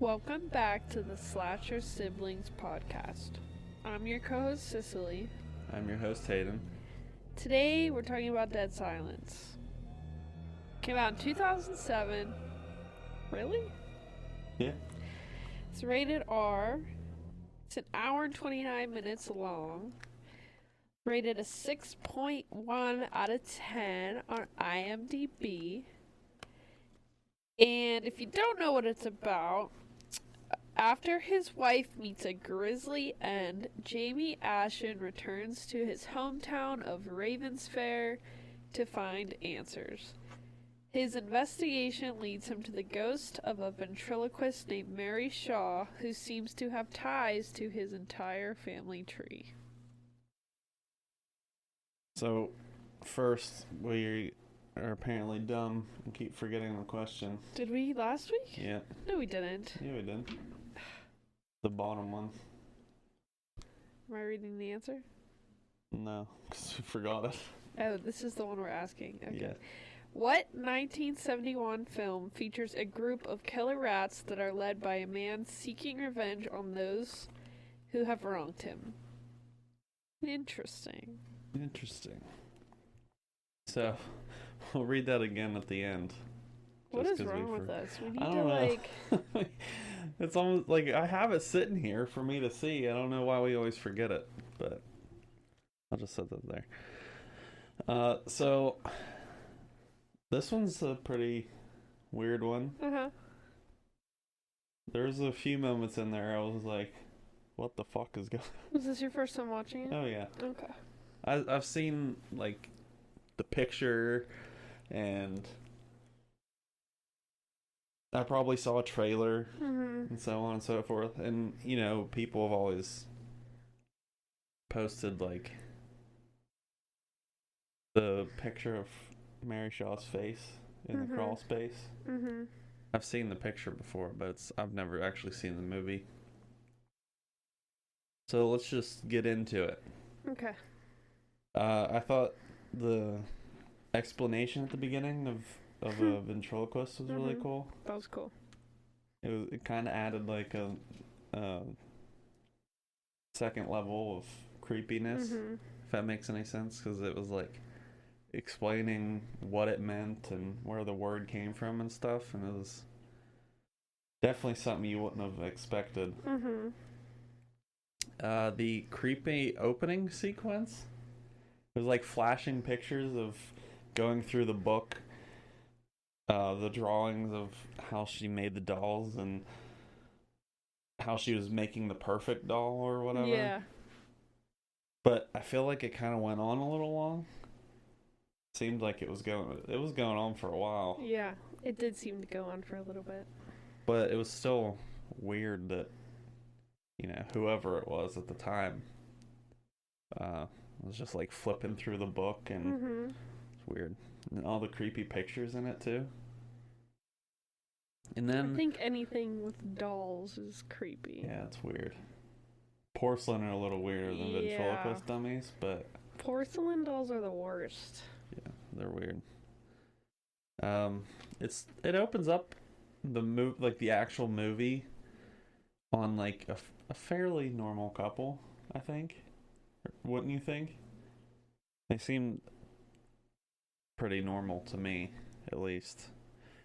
Welcome back to the Slasher Siblings podcast. I'm your co-host Cicely. I'm your host Hayden. Today we're talking about Dead Silence. Came out in 2007. Really? Yeah. It's rated R. It's an hour and 29 minutes long. Rated a 6.1 out of 10 on IMDb. And if you don't know what it's about, after his wife meets a grisly end, Jamie Ashen returns to his hometown of Ravensfair to find answers. His investigation leads him to the ghost of a ventriloquist named Mary Shaw, who seems to have ties to his entire family tree. So, first, we are apparently dumb and keep forgetting the question. Did we last week? Yeah. No, we didn't. Yeah, we did. The bottom one. Am I reading the answer? No, because we forgot it. Oh, this is the one we're asking. Okay. Yeah. What 1971 film features a group of killer rats that are led by a man seeking revenge on those who have wronged him? Interesting. Interesting. So, we'll read that again at the end. What just is 'cause wrong with us? We need I to, don't know. It's almost like I have it sitting here for me to see. I don't know why we always forget it, but I'll just set that there. So this one's a pretty weird one. Uh-huh. There's a few moments in there I was like, what the fuck is going on? Was this your first time watching it? Oh yeah. Okay. I've seen like the picture, and I probably saw a trailer and so on and so forth. And you know, people have always posted like the picture of Mary Shaw's face in the crawl space. I've seen the picture before, but I've never actually seen the movie. So let's just get into it. Okay. I thought the explanation at the beginning of a ventriloquist was really cool. That was cool. It kind of added like a second level of creepiness, if that makes any sense, because it was like explaining what it meant and where the word came from and stuff, and it was definitely something you wouldn't have expected. The creepy opening sequence was like flashing pictures of going through the book, the drawings of how she made the dolls and how she was making the perfect doll or whatever. Yeah. But I feel like it kind of went on a little long. Seemed like it was going on for a while. Yeah. It did seem to go on for a little bit. But it was still weird that, you know, whoever it was at the time was just like flipping through the book, and it's weird. And all the creepy pictures in it too. And then I think anything with dolls is creepy. yeah, it's weird. Porcelain are a little weirder than ventriloquist dummies, but porcelain dolls are the worst. yeah, they're weird. It opens up the actual movie on like a fairly normal couple, I think. Wouldn't you think? They seem pretty normal to me, at least.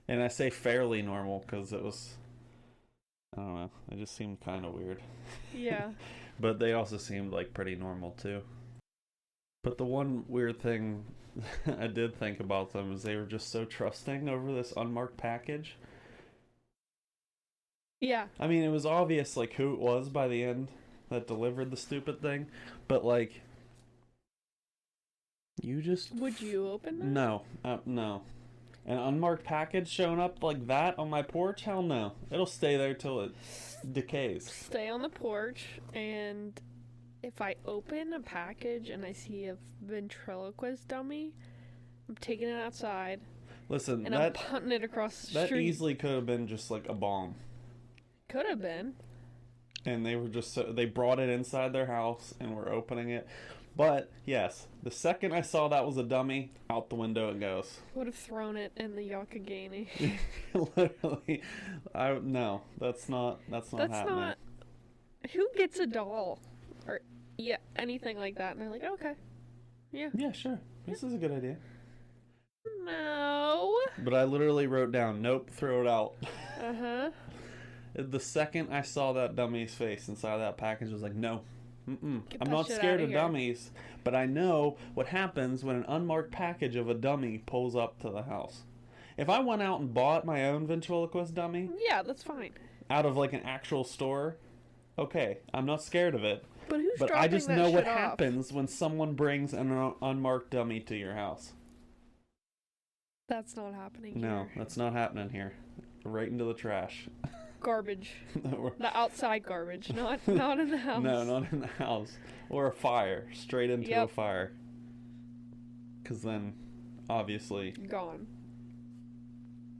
And I say fairly normal because it was, I don't know, it just seemed kind of weird. Yeah. But they also seemed like pretty normal too. But the one weird thing I did think about them is they were just so trusting over this unmarked package. Yeah. I mean, it was obvious like who it was by the end that delivered the stupid thing, but like, you just Would you open that? no. An unmarked package showing up like that on my porch? Hell no. It'll stay there till it decays. Stay on the porch, and if I open a package and I see a ventriloquist dummy, I'm taking it outside. Listen, and I'm punting it across the that street. easily could have been just like a bomb. Could have been. And they were just they brought it inside their house and were opening it. But yes, the second I saw that was a dummy, out the window it goes. Would have thrown it in the Yakagani. Literally, no, that's not happening. Not. Who gets a doll, or anything like that? And they're like, okay, yeah. Yeah, sure. This is a good idea. No. But I literally wrote down, nope, throw it out. Uh-huh. The second I saw that dummy's face inside that package, I was like, no. I'm not shit scared outta of here. dummies, but I know what happens when an unmarked package of a dummy pulls up to the house. If I went out and bought my own ventriloquist dummy Yeah, that's fine. out of like an actual store, okay, I'm not scared of it. But who's But dropping I just that know what shit off? happens when someone brings an unmarked dummy to your house. That's not happening No, here. that's not happening here. Right into the trash. Garbage. No, The outside garbage, not in the house. no, not in the house. Or a fire. Straight into a Yep. fire. Because then, obviously, Gone.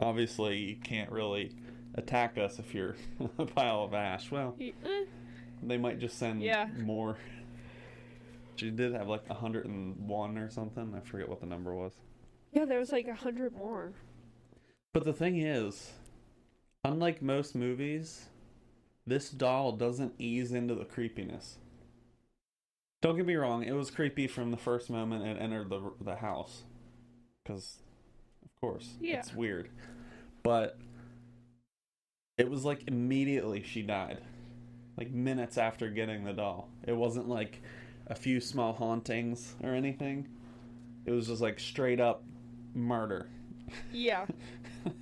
you can't really attack us if you're a pile of ash. Well, they might just send Yeah. more. She did have like 101 or something. I forget what the number was. Yeah, there was like 100 more. But the thing is, unlike most movies, this doll doesn't ease into the creepiness. Don't get me wrong, it was creepy from the first moment it entered the house. Because, of course, Yeah. it's weird. But it was like immediately she died. Like minutes after getting the doll. It wasn't like a few small hauntings or anything. It was just like straight up murder. Yeah.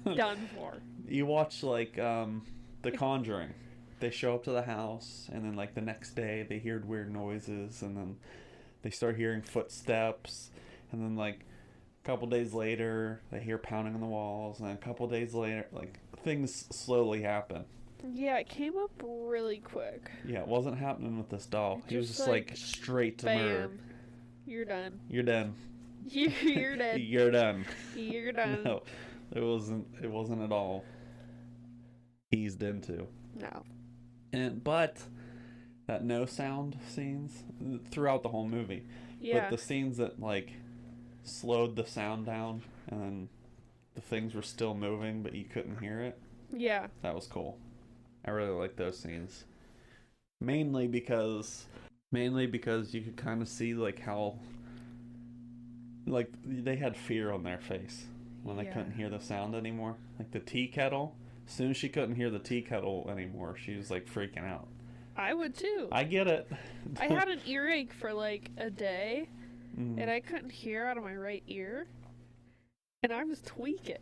Done for. You watch like The Conjuring. They show up to the house and then like the next day they hear weird noises and then they start hearing footsteps and then like a couple days later they hear pounding on the walls and then a couple days later like things slowly happen. Yeah, it came up really quick. Yeah, it wasn't happening with this doll. He was just like straight to murder. Bam. You're done. You're done. You're dead. You're done. You're done. No, it wasn't at all eased into. No. But that no sound scenes throughout the whole movie. Yeah. But the scenes that like slowed the sound down and then the things were still moving but you couldn't hear it. Yeah. That was cool. I really like those scenes. Mainly because you could kind of see like how like they had fear on their face when they Yeah. couldn't hear the sound anymore. Like the tea kettle. As soon as she couldn't hear the tea kettle anymore, she was like freaking out. I would too. I get it. I had an earache for like a day, Mhm. and I couldn't hear out of my right ear, and I was tweaking.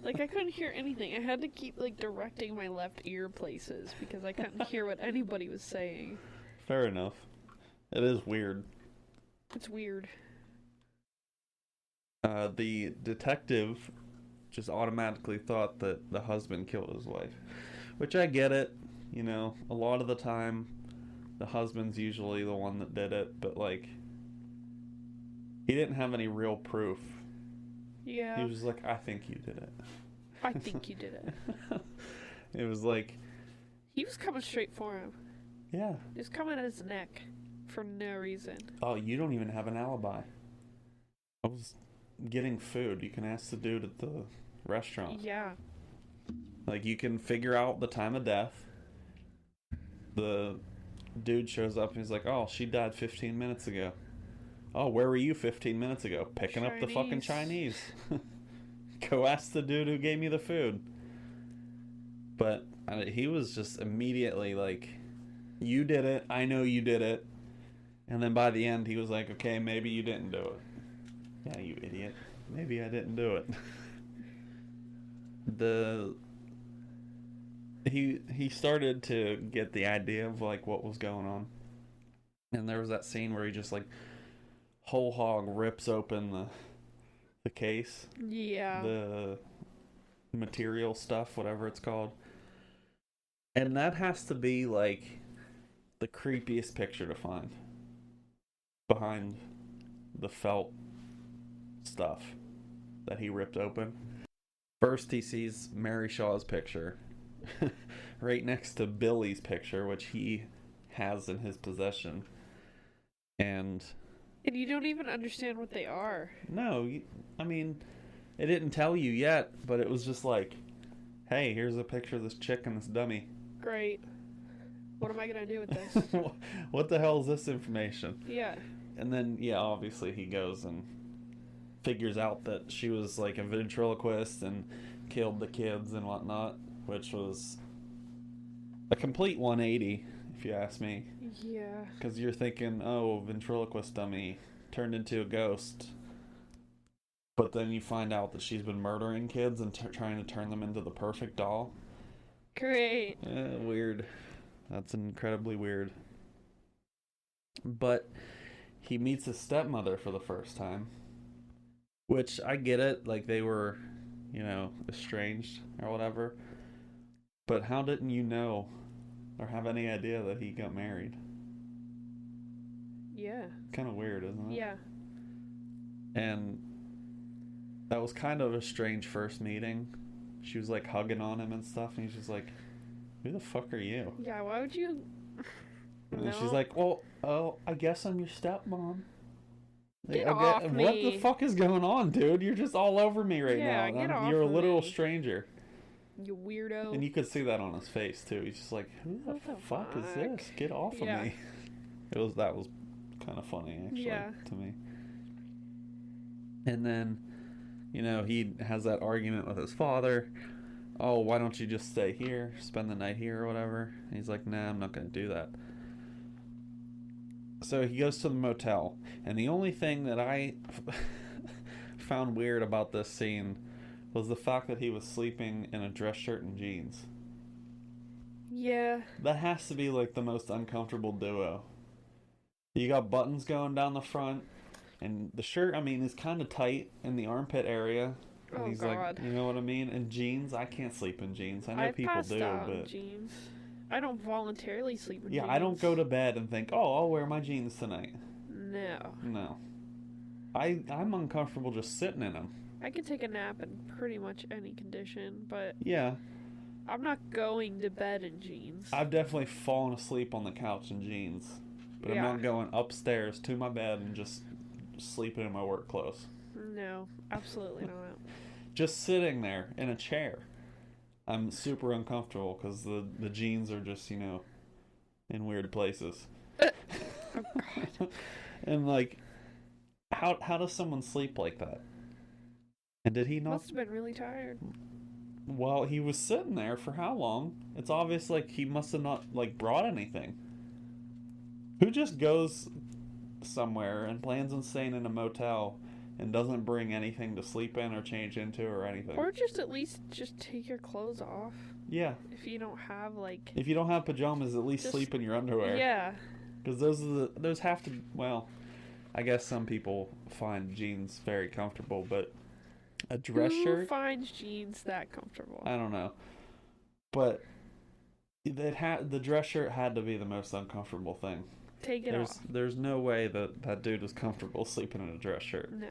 Like I couldn't hear anything. I had to keep like directing my left ear places because I couldn't hear what anybody was saying. Fair enough. It is weird. It's weird. The detective just automatically thought that the husband killed his wife, which I get it. You know, a lot of the time, the husband's usually the one that did it, but like, he didn't have any real proof. Yeah. He was like, I think you did it. I think you did it. It was like, He was coming straight for him. yeah. He was coming at his neck for no reason. Oh, you don't even have an alibi. I was getting food. You can ask the dude at the restaurant. Yeah. Like, you can figure out the time of death. The dude shows up and he's like, oh, she died 15 minutes ago. Oh, where were you 15 minutes ago? Picking up the fucking Chinese. Go ask the dude who gave me the food. But he was just immediately like, you did it. I know you did it. And then by the end, he was like, okay, maybe you didn't do it. Yeah, you idiot. Maybe I didn't do it. He started to get the idea of like what was going on. And there was that scene where he just like whole hog rips open the case. Yeah. The material stuff, whatever it's called. And that has to be like the creepiest picture to find. Behind the felt stuff that he ripped open. First he sees Mary Shaw's picture right next to Billy's picture, which he has in his possession. And you don't even understand what they are. no, I mean, it didn't tell you yet, but it was just like, hey, here's a picture of this chick and this dummy. Great. What am I gonna do with this? What the hell is this information? Yeah. And then, yeah, obviously he goes and figures out that she was like a ventriloquist and killed the kids and whatnot, which was a complete 180, if you ask me. Yeah. Because you're thinking, oh, ventriloquist dummy turned into a ghost. But then you find out that she's been murdering kids and trying to turn them into the perfect doll. Great. Weird. That's incredibly weird. But he meets his stepmother for the first time. Which, I get it. Like, they were, estranged or whatever. But how didn't you know or have any idea that he got married? Yeah. Kind of weird, isn't it? Yeah. And that was kind of a strange first meeting. She was like hugging on him and stuff, and he's just like, who the fuck are you? Yeah, why would you... And then she's like, well, I guess I'm your stepmom. Get off me. What the fuck is going on, dude? You're just all over me right now. Yeah, get off You're a of literal me. stranger. You weirdo. And you could see that on his face too. He's just like, who the What the fuck is fuck? this? Get off of Yeah. me. That was kind of funny actually to me. And then, he has that argument with his father. Oh, why don't you just stay here, spend the night here or whatever? And he's like, nah, I'm not going to do that. So he goes to the motel, and the only thing that I found weird about this scene was the fact that he was sleeping in a dress shirt and jeans. Yeah. That has to be like the most uncomfortable duo. You got buttons going down the front, and the shirt, is kind of tight in the armpit area. And Oh, he's God. like, you know what I mean? And jeans, I can't sleep in jeans. I know I've people passed do, out in but jeans. I don't voluntarily sleep in yeah, jeans. I don't go to bed and think, oh, I'll wear my jeans tonight. No. No. I'm uncomfortable just sitting in them. I can take a nap in pretty much any condition, but Yeah, I'm not going to bed in jeans. I've definitely fallen asleep on the couch in jeans, but Yeah. I'm not going upstairs to my bed and just sleeping in my work clothes. No, absolutely not. Just sitting there in a chair, I'm super uncomfortable because the jeans are just, in weird places. Oh, God. And like, how does someone sleep like that? And did he not? Must have been really tired. Well, he was sitting there for how long? It's obvious like he must have not like brought anything. Who just goes somewhere and plans on staying in a motel and doesn't bring anything to sleep in or change into or anything? Or just at least just take your clothes off. Yeah. If you don't have like... If you don't have pajamas, at least Just- sleep in your underwear. Yeah. Because those have to. Well, I guess some people find jeans very comfortable, but a dress Who shirt, finds jeans that comfortable? I don't know. But the dress shirt had to be the most uncomfortable thing. Take it off. There's no way that dude was comfortable sleeping in a dress shirt. No.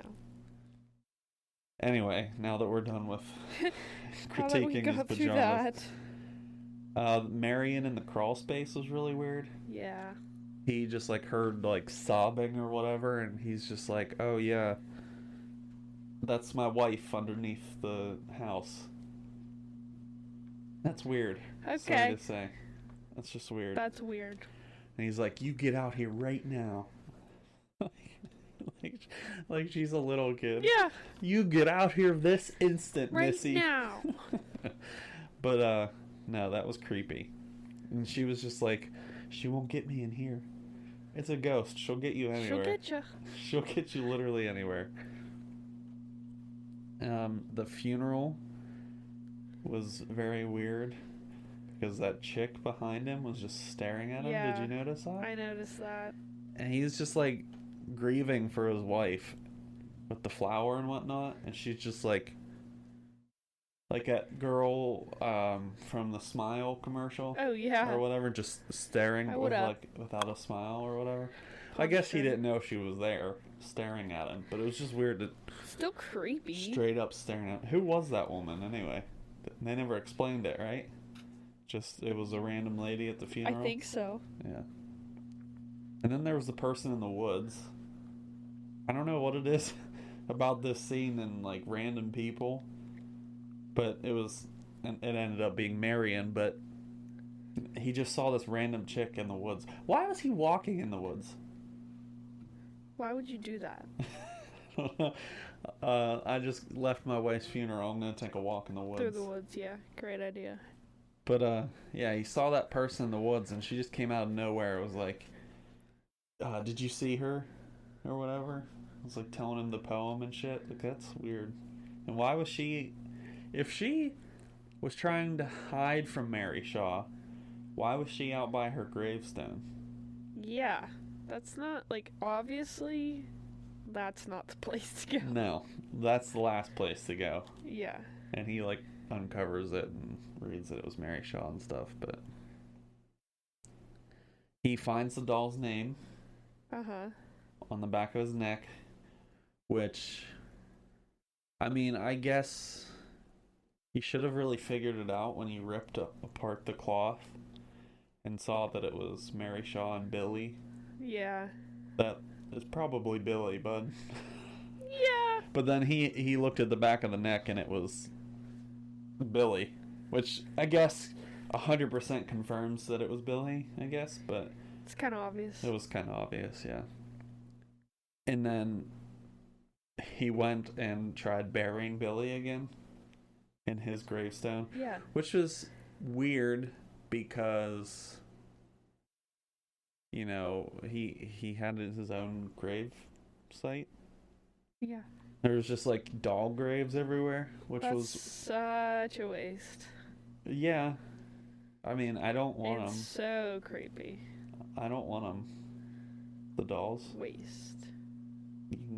Anyway, now that we're done with How did we critiquing go his through pajamas, that? Marion in the crawl space was really weird. Yeah. He just like heard like sobbing or whatever, and he's just like, oh yeah, that's my wife underneath the house. That's weird. Sorry Okay. to say. That's just weird. That's weird. And he's like, you get out here right now. like she's a little kid. Yeah. You get out here this instant, Right Missy. now. But no, that was creepy. And she was just like, she won't get me in here. It's a ghost. She'll get you anywhere. She'll get you. She'll get you literally anywhere. The funeral was very weird because that chick behind him was just staring at him. Yeah. Did you notice that? I noticed that. And he's just like grieving for his wife with the flower and whatnot, and she's just like that girl from the Smile commercial Oh, yeah. or whatever, just staring I with would've like without a smile or whatever. I guess he didn't know she was there staring at him, but it was just weird to Still creepy. straight up staring at. Who was that woman anyway? They never explained it, right? Just it was a random lady at the I funeral. think so. Yeah. And then there was the person in the woods. I don't know what it is about this scene and like random people, but it ended up being Marion, but he just saw this random chick in the woods. Why was he walking in the woods? Why would you do that? I just left my wife's funeral. I'm gonna take a walk in the woods. Through the woods, yeah. Great idea. But yeah, he saw that person in the woods, and she just came out of nowhere. It was like, did you see her, or whatever? It was like telling him the poem and shit. Like, that's weird. And why was she? If she was trying to hide from Mary Shaw, why was she out by her gravestone? Yeah. That's not, like, obviously, that's not the place to go. No, that's the last place to go. Yeah. And he, like, uncovers it and reads that it was Mary Shaw and stuff, but he finds the doll's name on the back of his neck, which, I mean, I guess he should have really figured it out when he ripped apart the cloth and saw that it was Mary Shaw and Billy. Yeah. That is probably Billy, bud. Yeah. But then he looked at the back of the neck and it was Billy, which I guess 100% confirms that it was Billy, I guess, but it's kind of obvious. it was kind of obvious, yeah. And then he went and tried burying Billy again in his gravestone. Yeah. Which was weird because, you know, he had his own grave site. Yeah. There was just like doll graves everywhere, which That's was such a waste. yeah. I mean, I don't want It's them. so creepy. I don't want them. The dolls. Waste.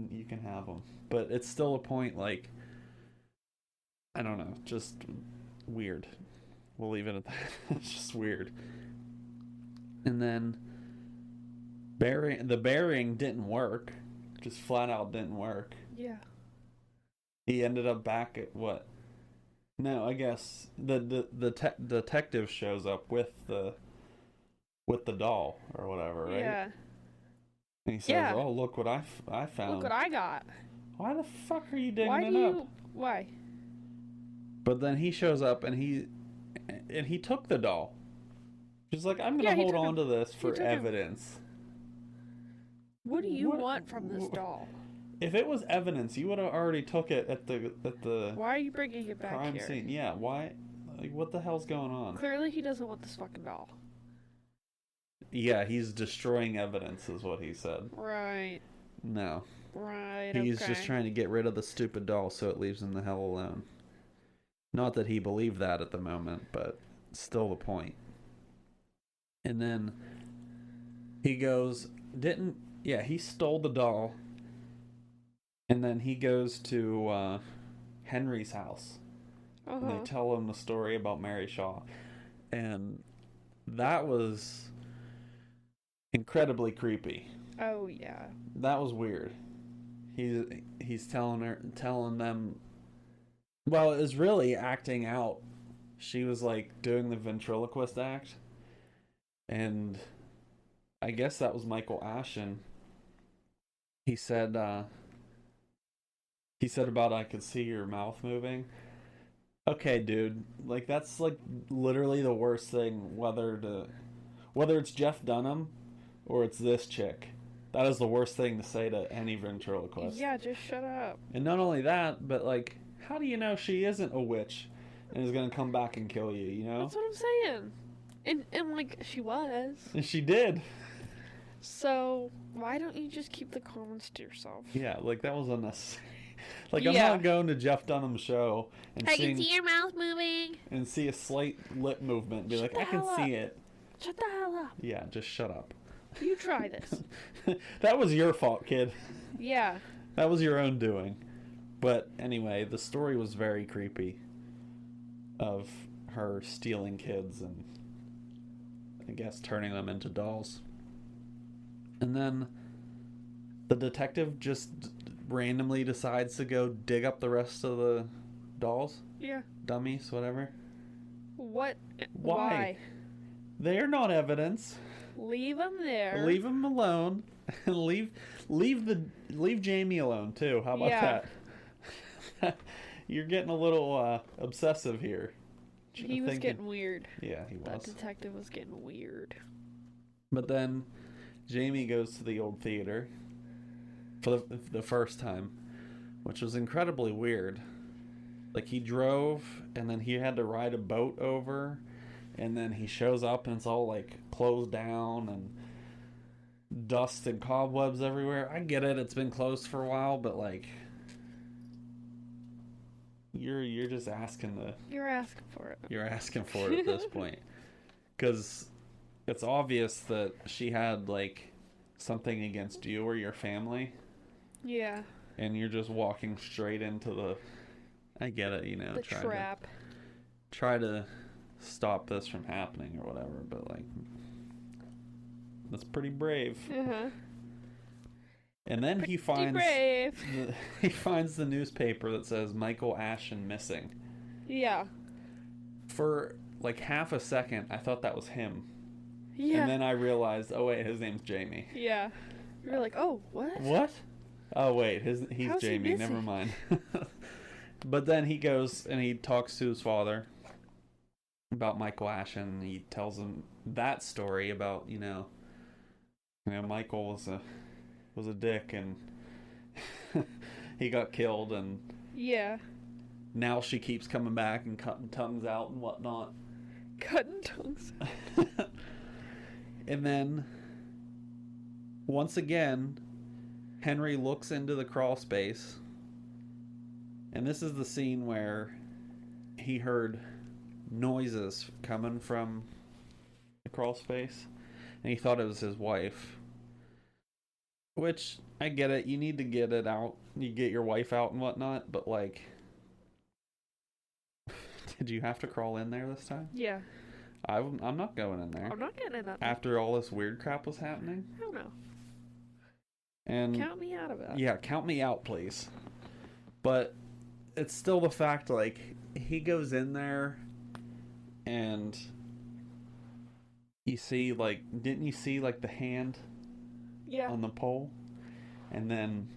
You can have them, but it's still a point. Like, I don't know, just weird. We'll leave it at that. It's just weird. And then the burying didn't work. Just flat out didn't work. Yeah. He ended up back at what? No, I guess the detective shows up with the doll or whatever, right? Yeah. And he says, Yeah. "Oh, look what I found." Look what I got. Why the fuck are you digging Why it do up? you? Why? But then he shows up and he took the doll. He's like, "I'm gonna Yeah, he hold took on to this for took him. evidence." What do you What- want from this doll? If it was evidence, you would have already took it at the Why are you bringing it back crime here? scene. Yeah, why? Like, what the hell's going on? Clearly, he doesn't want this fucking doll. Yeah, he's destroying evidence, is what he said. Right. No, Right. he's okay. just trying to get rid of the stupid doll so it leaves him the hell alone. Not that he believed that at the moment, but still the point. And then he goes, he stole the doll. And then he goes to Henry's house. And they tell him the story about Mary Shaw. And that was incredibly creepy. Oh yeah. That was weird. He's telling them. Well, it was really acting out. She was like doing the ventriloquist act, and I guess that was Michael Ashton. He said about I could see your mouth moving. Okay, dude, like that's like literally the worst thing. Whether it's Jeff Dunham or it's this chick. That is the worst thing to say to any ventriloquist. Yeah, just shut up. And not only that, but like, how do you know she isn't a witch and is gonna come back and kill you? You know? That's what I'm saying. And like she was. And she did. So why don't you just keep the comments to yourself? Yeah, like that was unnecessary. Like I'm Yeah. not going to Jeff Dunham's show and I can see your mouth moving. and see a slight lip movement and be like, Shut I the can hell see up. it. Shut the hell up. Yeah, just shut up. You try this. That was your fault, kid. Yeah. That was your own doing. But anyway, the story was very creepy of her stealing kids and I guess turning them into dolls. And then the detective just randomly decides to go dig up the rest of the dolls, Yeah. dummies, whatever. What? Why? They're not evidence. Leave him there. Leave him alone. leave Jamie alone too. How about that? You're getting a little obsessive here. He was getting weird. Yeah, he was. That detective was getting weird. But then Jamie goes to the old theater for the first time, which was incredibly weird. Like, he drove, and then he had to ride a boat over, and then he shows up, and it's all, like, closed down, and dust and cobwebs everywhere. I get it, it's been closed for a while, but, like, you're just asking You're asking for it. You're asking for it at this point. Because it's obvious that she had, like, something against you or your family. Yeah. And you're just walking straight into the... I get it, the trap. Try to stop this from happening or whatever, but, like, that's pretty brave. Uh-huh. And then he finds the newspaper that says Michael Ashen missing. Yeah. For like half a second, I thought that was him. Yeah. And then I realized, oh wait, his name's Jamie. Yeah. You were like, oh, what? What? Oh wait, he's How's Jamie. he Never missing? mind. But then he goes and he talks to his father about Michael Ashen. He tells him that story about Michael was a dick and he got killed, and Yeah. now she keeps coming back and cutting tongues out and whatnot. Cutting tongues. And then once again, Henry looks into the crawl space, and this is the scene where he heard noises coming from the crawl space, and he thought it was his wife. Which, I get it, you need to get it out, you get your wife out and whatnot, but like, did you have to crawl in there this time? Yeah. I'm not going in there. I'm not getting in that. After all this weird crap was happening. I don't know. And Count me out of that. yeah, count me out, please. But it's still the fact, like, he goes in there and you see, like, didn't you see, like, the hand Yeah. on the pole? And then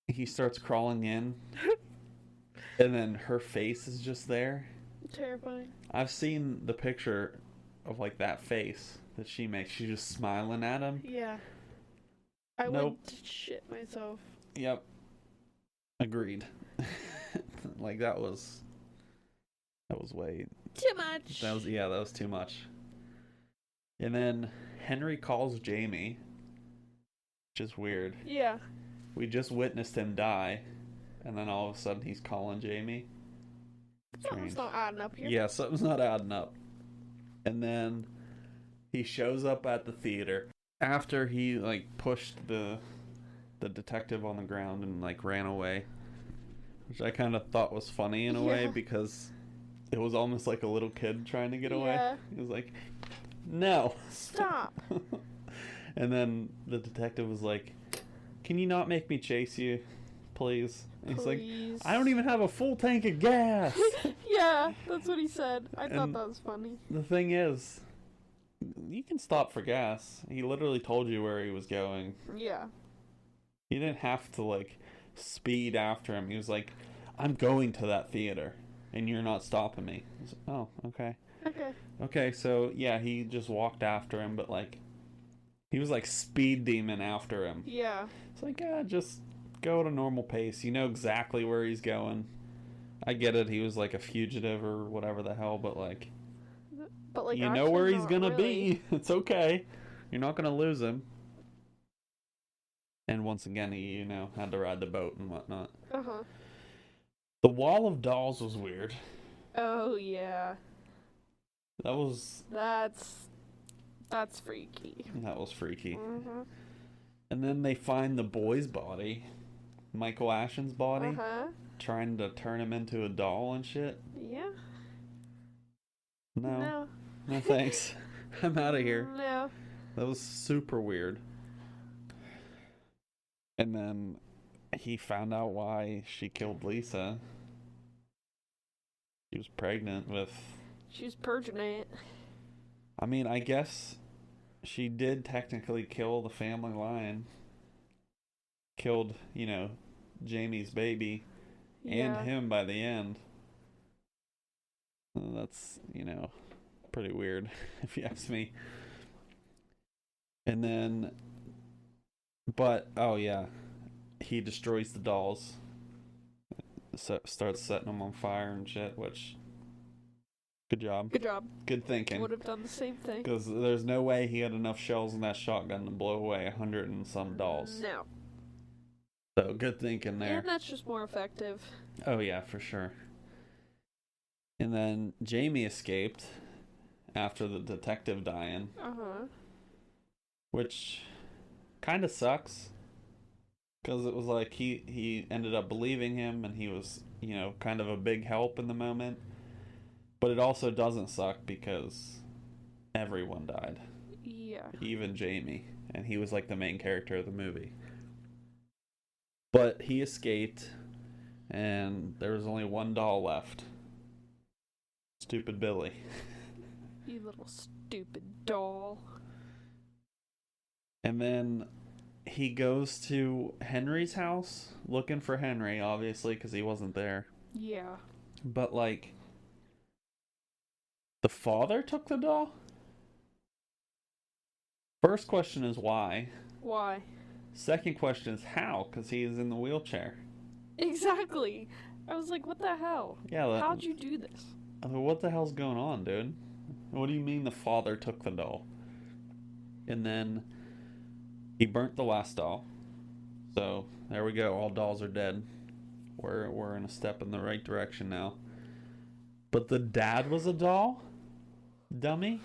he starts crawling in and then her face is just there. Terrifying. I've seen the picture of, like, that face that she makes. She's just smiling at him. Yeah. I Nope. would shit myself. Yep. Agreed. Like, that was way... Too much. That was too much. And then Henry calls Jamie, which is weird. Yeah. We just witnessed him die, and then all of a sudden he's calling Jamie. Something's Strange. not adding up here. Yeah, something's not adding up. And then he shows up at the theater after he, like, pushed the detective on the ground and, like, ran away, which I kind of thought was funny in a way, because it was almost like a little kid trying to get away. Yeah. He was like, no. Stop. And then the detective was like, can you not make me chase you, please? And he's like, Please. I don't even have a full tank of gas. Yeah, that's what he said. I thought And that was funny. The thing is, you can stop for gas. He literally told you where he was going. Yeah. He didn't have to, like, speed after him. He was like, I'm going to that theater, and you're not stopping me. I was like, oh, okay. Okay. Okay, so, yeah, he just walked after him, but, like, he was, like, speed demon after him. Yeah. It's like, just go at a normal pace. You know exactly where he's going. I get it, he was, like, a fugitive or whatever the hell, but, like, But like you know where actually he's not gonna really. be. It's okay. You're not gonna lose him. And once again, he, had to ride the boat and whatnot. Uh-huh. The Wall of Dolls was weird. Oh yeah. That was That's freaky. freaky. Mm-hmm. And then they find the boy's body, Michael Ashen's body, Uh-huh. trying to turn him into a doll and shit. Yeah. No thanks. I'm out of here. No. That was super weird. And then he found out why she killed Lisa. She was pregnant with... She was purging it. I mean, I guess she did technically kill the family lion. Killed, Jamie's baby and Yeah. him by the end. That's, pretty weird, if you ask me. And then, oh yeah, he destroys the dolls. Starts setting them on fire and shit, which, good job. Good job. Good thinking. Would have done the same thing. Because there's no way he had enough shells in that shotgun to blow away 100 and some dolls. No. So, good thinking there. And that's just more effective. Oh yeah, for sure. And then Jamie escaped after the detective dying, Uh-huh. which kind of sucks. Because it was like he ended up believing him and he was, kind of a big help in the moment. But it also doesn't suck because everyone died. Yeah. Even Jamie. And he was like the main character of the movie. But he escaped and there was only one doll left. Stupid Billy. You little stupid doll. And then he goes to Henry's house looking for Henry, obviously, because he wasn't there. Yeah. But, the father took the doll? First question is why. Why? Second question is how, because he is in the wheelchair. Exactly. I was like, what the hell? Yeah, How'd you do this? what the hell's going on, dude? What do you mean the father took the doll? And then he burnt the last doll. So there we go. All dolls are dead. We're in a step in the right direction now. But the dad was a doll? Dummy?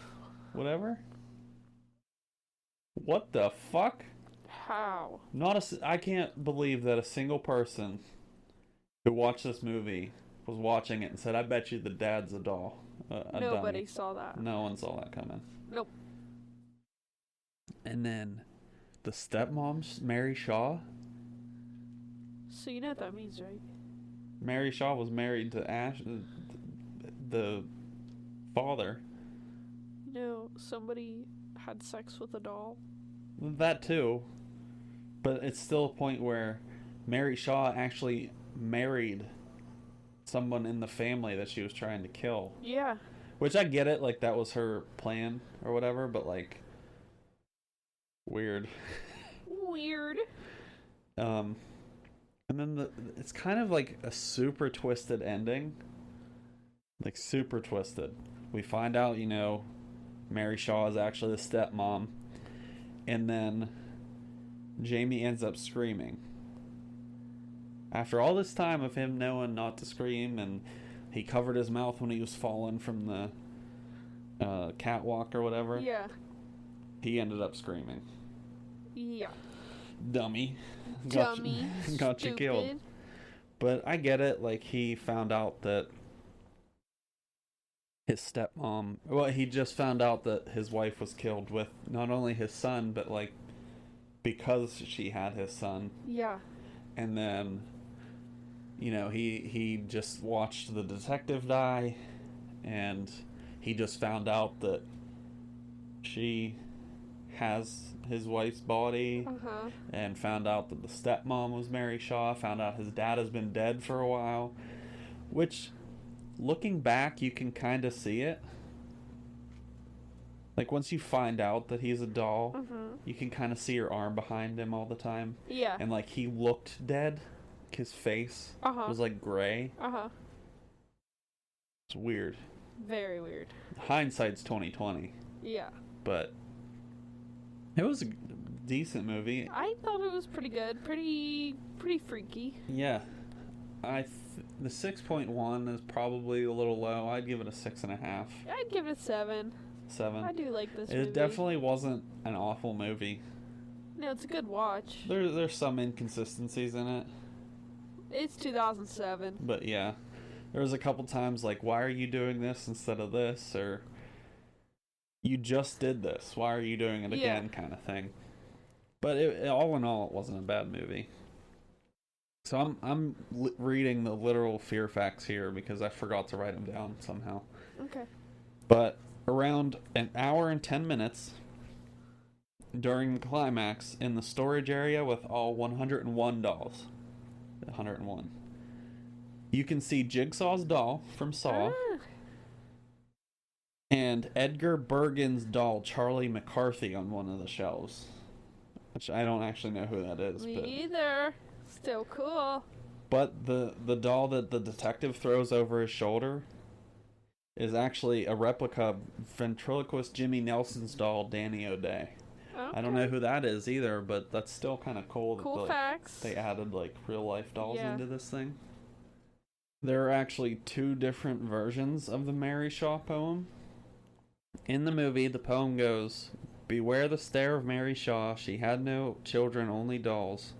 Whatever? What the fuck? How? I can't believe that a single person who watched this movie was watching it and said, I bet you the dad's a doll. A Nobody dummy. saw that. No one saw that coming. Nope. And then the stepmom's Mary Shaw. So you know what that means, right? Mary Shaw was married to Ash, the father. You know, somebody had sex with a doll. That too. But it's still a point where Mary Shaw actually married someone in the family that she was trying to kill. Yeah. Which I get it, like that was her plan or whatever, but weird. Weird. And then it's kind of like a super twisted ending. Like super twisted. We find out, Mary Shaw is actually the stepmom. And then Jamie ends up screaming. After all this time of him knowing not to scream, and he covered his mouth when he was falling from the catwalk or whatever. Yeah. He ended up screaming. Yeah. Dummy. Dummy. Got you killed. But I get it. Like, he found out that his stepmom... Well, he just found out that his wife was killed with not only his son, but, because she had his son. Yeah. And then, he just watched the detective die, and he just found out that she has his wife's body, Uh-huh. and found out that the stepmom was Mary Shaw, found out his dad has been dead for a while, which, looking back, you can kind of see it. Like, once you find out that he's a doll, you can kind of see her arm behind him all the time. Yeah. And, he looked dead. His face was, gray. Uh-huh. It's weird. Very weird. Hindsight's 20/20. Yeah. But it was a decent movie. I thought it was pretty good. Pretty freaky. Yeah. The 6.1 is probably a little low. I'd give it a 6.5. I'd give it a 7. 7. I do like this movie. It definitely wasn't an awful movie. No, it's a good watch. There's some inconsistencies in it. It's 2007. But yeah. There was a couple times why are you doing this instead of this? Or you just did this. Why are you doing it again? Kind of thing. But all in all, it wasn't a bad movie. So I'm reading the literal fear facts here because I forgot to write them down somehow. Okay. But around an hour and 10 minutes during the climax in the storage area with all 101 dolls. 101. You can see Jigsaw's doll from Saw and Edgar Bergen's doll Charlie McCarthy on one of the shelves. Which I don't actually know who that is. Me either. Still cool. But the doll that the detective throws over his shoulder is actually a replica of ventriloquist Jimmy Nelson's doll, Danny O'Day. Okay. I don't know who that is either, but that's still kind of cool. Cool facts. They added like real life dolls Yeah. into this thing. There are actually two different versions of the Mary Shaw poem. In the movie, the poem goes, "Beware the stare of Mary Shaw. She had no children, only dolls.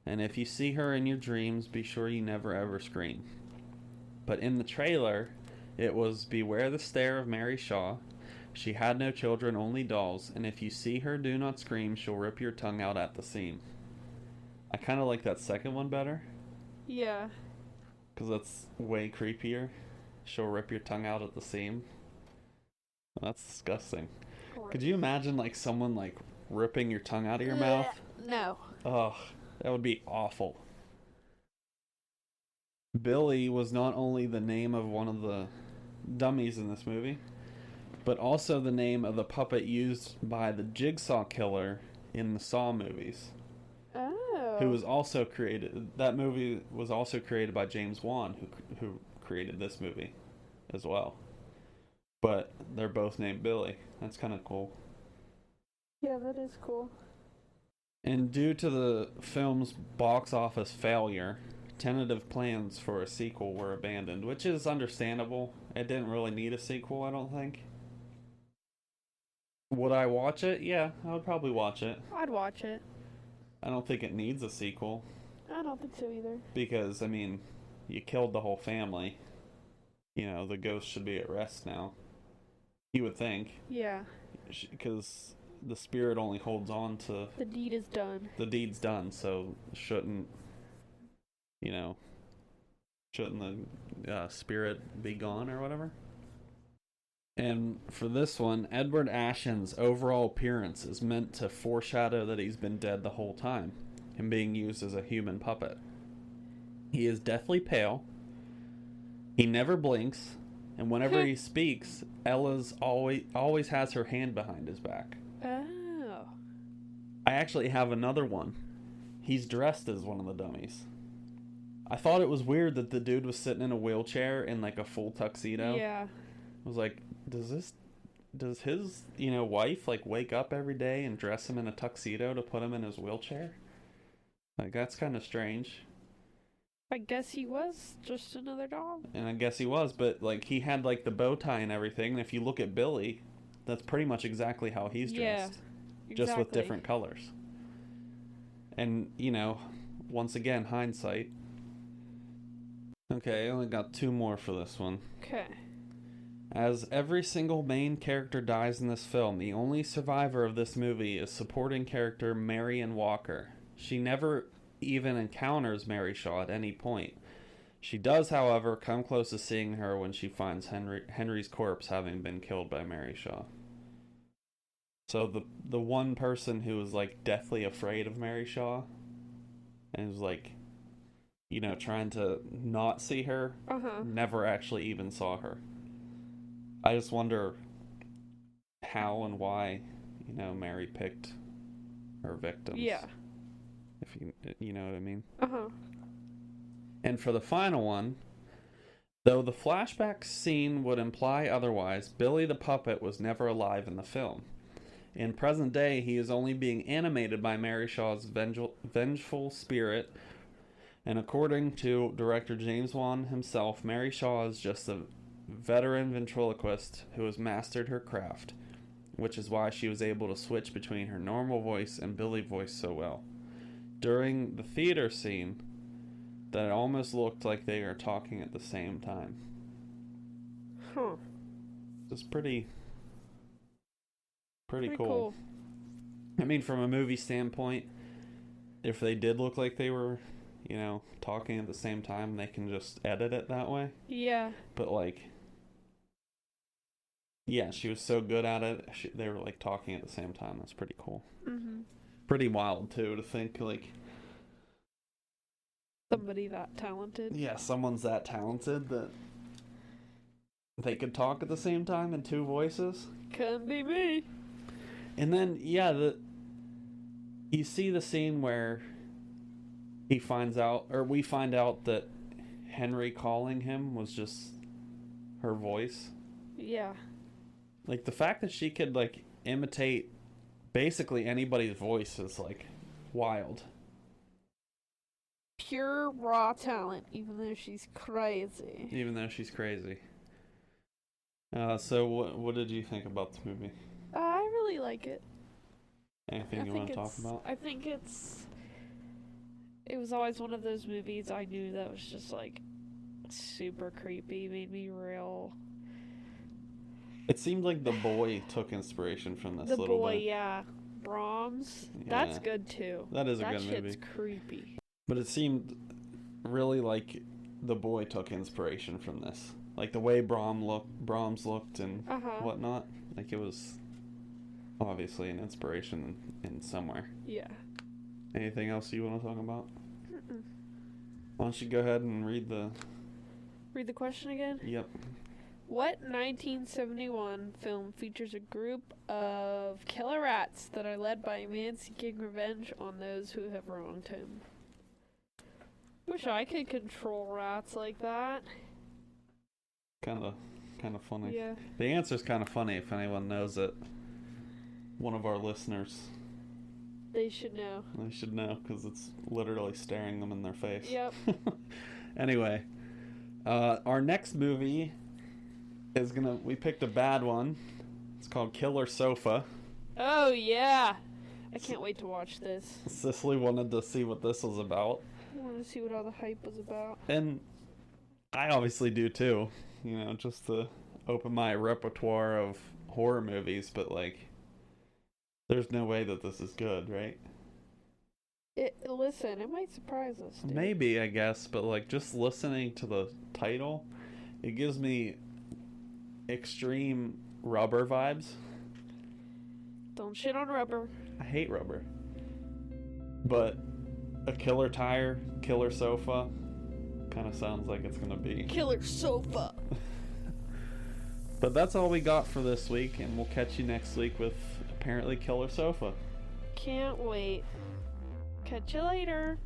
And if you see her in your dreams, be sure you never ever scream." But in the trailer, it was, "Beware the stare of Mary Shaw. She had no children, only dolls. And if you see her, do not scream. She'll rip your tongue out at the seam." I kind of like that second one better. Yeah. Because that's way creepier. She'll rip your tongue out at the seam. That's disgusting. Could you imagine like someone like ripping your tongue out of your mouth? No. Ugh, that would be awful. Billy was not only the name of one of the dummies in this movie, but also the name of the puppet used by the Jigsaw Killer in the Saw movies. Oh. Who was also created. That movie was also created by James Wan, who created this movie as well. But they're both named Billy. That's kind of cool. Yeah, that is cool. And due to the film's box office failure, tentative plans for a sequel were abandoned, which is understandable. It didn't really need a sequel, I don't think. Would I watch it? Yeah, I would probably watch it. I'd watch it. I don't think it needs a sequel. I don't think so either. Because, I mean, you killed the whole family. You know, the ghost should be at rest now. You would think. Yeah. Because the spirit only holds on to... The deed is done. The deed's done, so shouldn't... You know... Shouldn't the spirit be gone or whatever? And for this one, Edward Ashen's overall appearance is meant to foreshadow that he's been dead the whole time and being used as a human puppet. He is deathly pale. He never blinks, and whenever he speaks, Ella's always has her hand behind his back. Oh. I actually have another one. He's dressed as one of the dummies. I thought it was weird that the dude was sitting in a wheelchair in like a full tuxedo. Yeah. I was like, does his, wife like wake up every day and dress him in a tuxedo to put him in his wheelchair? Like, that's kind of strange. I guess he was just another dog. And I guess he was, but like he had like the bow tie and everything. And if you look at Billy, that's pretty much exactly how he's dressed. Yeah, exactly. Just with different colors. And, once again, hindsight. Okay, I only got two more for this one. Okay. As every single main character dies in this film, the only survivor of this movie is supporting character Marion Walker. She never even encounters Mary Shaw at any point. She does, however, come close to seeing her when she finds Henry's corpse having been killed by Mary Shaw. So the one person who was like deathly afraid of Mary Shaw and was like, trying to not see her, never actually even saw her. I just wonder how and why, Mary picked her victims. Yeah. If you know what I mean. Uh-huh. And for the final one, though the flashback scene would imply otherwise, Billy the puppet was never alive in the film. In present day, he is only being animated by Mary Shaw's vengeful spirit, and according to director James Wan himself, Mary Shaw is just a veteran ventriloquist who has mastered her craft, which is why she was able to switch between her normal voice and Billy voice so well. During the theater scene, that it almost looked like they were talking at the same time. Huh. It's pretty cool. I mean, from a movie standpoint, if they did look like they were, talking at the same time, they can just edit it that way. Yeah. But, like, Yeah, she was so good at it. They were like talking at the same time. That's pretty cool. Mm-hmm. Pretty wild too to think like, Somebody that talented. yeah, someone's that talented that they could talk at the same time in two voices. Couldn't be me. And then you see the scene where we find out that Henry calling him was just her voice. Yeah. Like the fact that she could like imitate basically anybody's voice is like wild. Pure raw talent, even though she's crazy. Even though she's crazy. So what did you think about the movie? I really like it. Anything you want to talk about? I think it was always one of those movies I knew that was just like super creepy, made me real. It seemed like The Boy took inspiration from this The little Boy, bit. yeah. Brahms. Yeah. That's good too. That is a That good movie. shit's creepy. But it seemed really like The Boy took inspiration from this. Like the way Brahms looked and whatnot. Like it was obviously an inspiration in somewhere. Yeah. Anything else you want to talk about? Mm-mm. Why don't you go ahead and read the question again? Yep. What 1971 film features a group of killer rats that are led by a man seeking revenge on those who have wronged him? Wish I could control rats like that. Kind of funny. Yeah. The answer's kind of funny if anyone knows it. One of our listeners. They should know. They should know because it's literally staring them in their face. Yep. Anyway, our next movie is we picked a bad one. It's called Killer Sofa. Oh, yeah. I can't wait to watch this. Cicely wanted to see what this was about. I want to see what all the hype was about. And I obviously do too. You know, just to open my repertoire of horror movies, but like, there's no way that this is good, right? Listen, it might surprise us, dude. Maybe, I guess, but like just listening to the title, it gives me extreme Rubber vibes. Don't shit on Rubber. I hate Rubber. But a killer tire, killer sofa, kind of sounds like it's gonna be. Killer Sofa. But that's all we got for this week, and we'll catch you next week with apparently Killer Sofa. Can't wait. Catch you later.